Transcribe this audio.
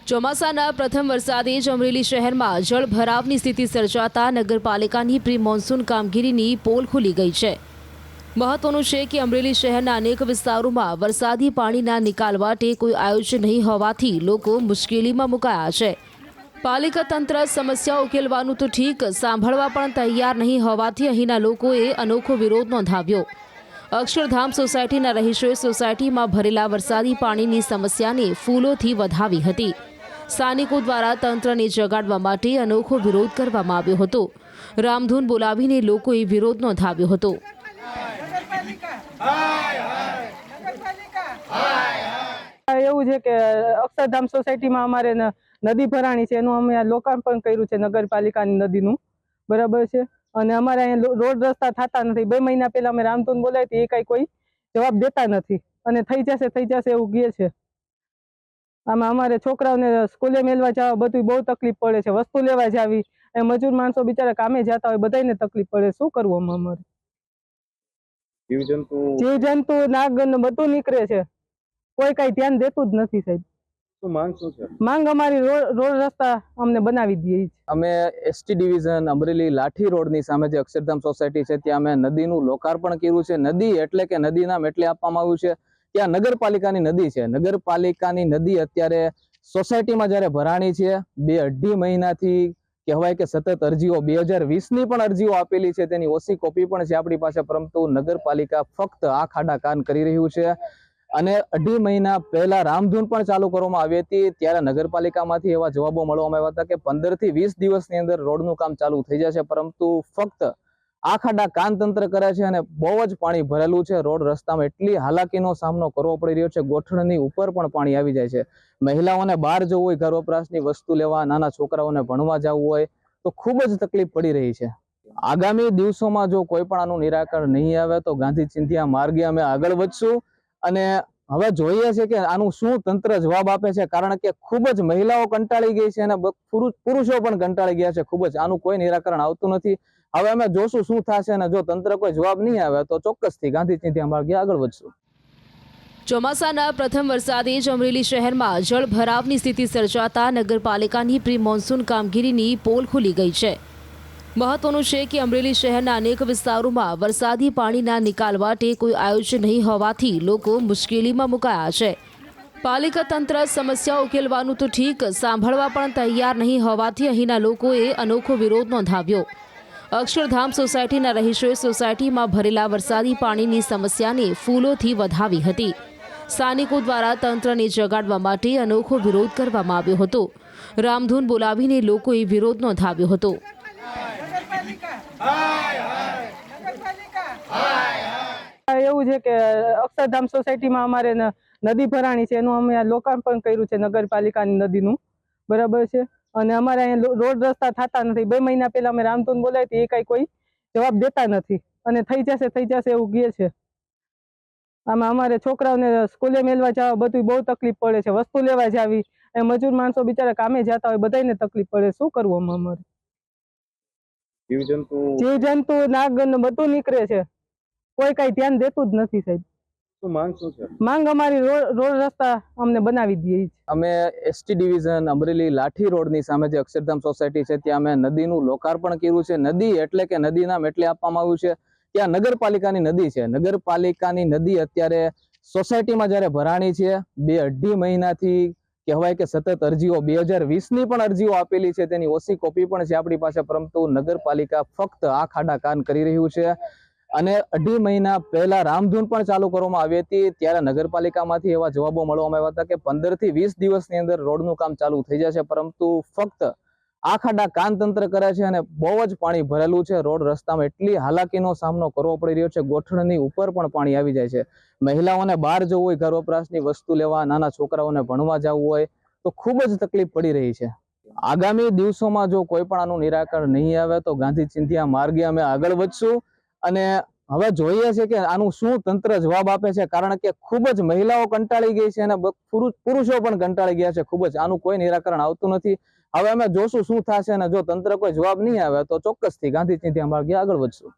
ચોમાસાના પ્રથમ વરસાદે જ અમરેલી શહેરમાં જળભરાવની સ્થિતિ સર્જાતા નગરપાલિકાની પ્રી મોન્સૂન કામગીરીની પોલ ખુલી ગઈ છે। મહત્વનું છે કે અમરેલી શહેરના અનેક વિસ્તારોમાં વરસાદી પાણીના નિકાલ માટે કોઈ આયોજન નહીં હોવાથી લોકો મુશ્કેલીમાં મુકાયા છે। પાલિકા તંત્ર સમસ્યા ઉકેલવાનું તો ઠીક, સાંભળવા પણ તૈયાર નહીં હોવાથી અહીંના લોકોએ અનોખો વિરોધ નોંધાવ્યો। અક્ષરધામ સોસાયટીના રહીશોએ સોસાયટીમાં ભરેલા વરસાદી પાણીની સમસ્યાને ફૂલોથી વધાવી હતી। સ્થાનિકો દ્વારા તંત્રને જગાડવા માટે અનોખો વિરોધ કરવામાં આવ્યો હતો। રામધૂન બોલાવીને લોકોએ વિરોધ નોંધાવ્યો હતો। એવું છે કે અક્ષરધામ સોસાયટીમાં અમારે નદી ભરાણી છે, એનું અમે લોકાર્પણ કર્યું છે નગરપાલિકાની નદીનું, બરાબર છે। અને અમારે અહીંયા રોડ રસ્તા થતા નથી। 2 મહિના પહેલા અમે રામધૂન બોલાવી, એ કોઈ જવાબ દેતા નથી અને થઈ જશે એવું કહે છે। આમાં અમારે છોકરાઓને સ્કૂલે મેલવા જવા બધું બહુ તકલીફ પડે છે, વસ્તુ લેવા જાવી, એ મજૂર માણસો બિચારા કામે જતા હોય, બધાને તકલીફ પડે। શું કરવું અમારે? જીવજંતુ નાગન બધું નીકળે છે, કોઈ કઈ ધ્યાન દેતું જ નથી સાહેબ। શું માંગ શું છે? માંગ અમારી રોડ રસ્તા અમને બનાવી દઈએ। અમે એસટી ડિવિઝન અમરેલી લાઠી રોડની સામે જે અક્ષરધામ સોસાયટી છે ત્યાં અમે નદીનું લોકાર્પણ કર્યું છે। નદી એટલે કે નદી નામ એટલે આપવામાં આવ્યું છે, ત્યાં નગરપાલિકાની નદી છે। નગરપાલિકાની નદી અત્યારે સોસાયટીમાં જ્યારે ભરાણી છે, 2-2.5 મહિનાથી કહેવાય કે સતત અરજીઓ, 2020ની પણ અરજીઓ આપેલી છે, તેની ઓછી કોપી પણ છે આપણી પાસે, પરંતુ નગરપાલિકા ફક્ત આ ખાડા કાન કરી રહ્યું છે। અને 2.5 મહિના પહેલા રામધૂન પણ ચાલુ કરવામાં આવી હતી, ત્યારે નગરપાલિકામાંથી એવા જવાબો મળવામાં આવ્યા હતા કે 15 થી 20 દિવસની અંદર રોડનું કામ ચાલુ થઈ જશે, પરંતુ ફક્ત આ ખાડા કાન તંત્ર કરે છે અને બહુ જ પાણી ભરેલું છે। રોડ રસ્તામાં એટલી હાલાકીનો સામનો કરવો પડી રહ્યો છે, ગોઠણની ઉપર પણ પાણી આવી જાય છે। મહિલાઓને બહાર જવું હોય, ઘર વપરાશની વસ્તુ લેવા, નાના છોકરાઓને ભણવા જવું હોય તો ખૂબ જ તકલીફ પડી રહી છે। આગામી દિવસોમાં જો કોઈ પણ આનું નિરાકરણ નહીં આવે તો ગાંધી ચિંધ્યા માર્ગે અમે આગળ વધશું। અને હવે જોઈએ છે કે આનું શું તંત્ર જવાબ આપે છે, કારણ કે ખૂબ જ મહિલાઓ કંટાળી ગઈ છે અને પુરુષો પણ કંટાળી ગયા છે ખૂબ જ। આનું કોઈ નિરાકરણ આવતું નથી। હવે અમે જોશું શું થશે, અને જો તંત્ર કોઈ જવાબ નહીં આવે તો ચોક્કસથી ગાંધી ચિંધ્યા માર્ગે આગળ વધશું। ચોમાસાના પ્રથમ વરસાદે જ અમરેલી શહેરમાં જળભરાવની સ્થિતિ સર્જાતા નગરપાલિકાની પ્રી મોન્સૂન કામગીરીની પોલ ખુલી ગઈ છે। મહત્વનું છે કે અમરેલી શહેરના અનેક વિસ્તારોમાં વરસાદી પાણીના નિકાલ માટે કોઈ આયોજન નહીં હોવાથી લોકો મુશ્કેલીમાં મુકાયા છે। પાલિકા તંત્ર સમસ્યા ઉકેલવાનું તો ઠીક, સાંભળવા પણ તૈયાર નહીં હોવાથી અહીંના લોકોએ અનોખો વિરોધ નોંધાવ્યો। અક્ષરધામ સોસાયટીના રહીશોએ સોસાયટીમાં ભરેલા વરસાદી પાણીની સમસ્યાને ફૂલોથી વધાવી હતી। સ્થાનિકો દ્વારા તંત્રને જગાડવા માટે અનોખો વિરોધ કરવામાં આવ્યો હતો। રામધૂન બોલાવીને લોકોએ વિરોધ નોંધાવ્યો હતો। એવું છે કે અક્ષરધામ સોસાયટીમાં અમારે નદી ભરાણી છે, એનું અમે લોકાર્પણ કર્યું છે નગરપાલિકાની નદીનું, બરાબર છે। અને અમારે અહીંયા રોડ રસ્તા થતા નથી। 2 મહિના પહેલા અમે રામધૂન બોલાવી, એ કોઈ જવાબ દેતા નથી અને થઈ જશે એવું કહે છે। આમાં અમારે છોકરાઓને સ્કૂલે મેલવા જવા બધું બહુ તકલીફ પડે છે, વસ્તુ લેવા જાવી, એ મજૂર માણસો બિચારા કામે જતા હોય, બધાને તકલીફ પડે। શું કરવું અમારે? જીવજંતુ નાગન બધું નીકળે છે, કોઈ કઈ ધ્યાન દેતું જ નથી સાહેબ। શું માંગ શું છે? માંગ અમારી રોડ રસ્તા અમને બનાવી દઈએ। અમે એસટી ડિવિઝન અમરેલી લાઠી રોડની સામે જે અક્ષરધામ સોસાયટી છે ત્યાં અમે નદીનું લોકાર્પણ કર્યું છે। નદી એટલે કે નદી નામ એટલે આપવામાં આવ્યું છે, ત્યાં નગરપાલિકાની નદી છે। નગરપાલિકાની નદી અત્યારે સોસાયટીમાં જ્યારે ભરાણી છે, 2-2.5 મહિનાથી કહેવાય કે સતત અરજીઓ, 2020ની પણ અરજીઓ આપેલી છે, તેની ઓછી કોપી પણ છે આપણી પાસે, પરંતુ નગરપાલિકા ફક્ત આ ખાડા કાન કરી રહ્યું છે। અને 2.5 મહિના પહેલા રામધૂન પણ ચાલુ કરવામાં આવી હતી, ત્યારે નગરપાલિકામાંથી એવા જવાબો મળવામાં આવ્યા હતા કે 15 થી 20 દિવસની અંદર રોડનું કામ ચાલુ થઈ જશે, પરંતુ ફક્ત આ ખાડા કાન તંત્ર કરે છે અને બહુ જ પાણી ભરેલું છે। રોડ રસ્તામાં એટલી હાલાકીનો સામનો કરવો પડી રહ્યો છે, ગોઠણની ઉપર પણ પાણી આવી જાય છે। મહિલાઓને બહાર જવું હોય, ઘર વપરાશની વસ્તુ લેવા, નાના છોકરાઓને ભણવા જવું હોય તો ખૂબ જ તકલીફ પડી રહી છે। આગામી દિવસોમાં જો કોઈ પણ આનું નિરાકરણ નહીં આવે તો ગાંધી ચિંધ્યા માર્ગે અમે આગળ વધશું। અને હવે જોઈએ છે કે આનું શું તંત્ર જવાબ આપે છે, કારણ કે ખૂબ જ મહિલાઓ કંટાળી ગઈ છે અને પુરુષો પણ કંટાળી ગયા છે ખૂબ જ। આનું કોઈ નિરાકરણ આવતું નથી। હવે અમે જોશું શું થશે, અને જો તંત્ર કોઈ જવાબ નહીં આવે તો ચોક્કસથી ગાંધી ચિંધ્યા માર્ગે આગળ વધશું।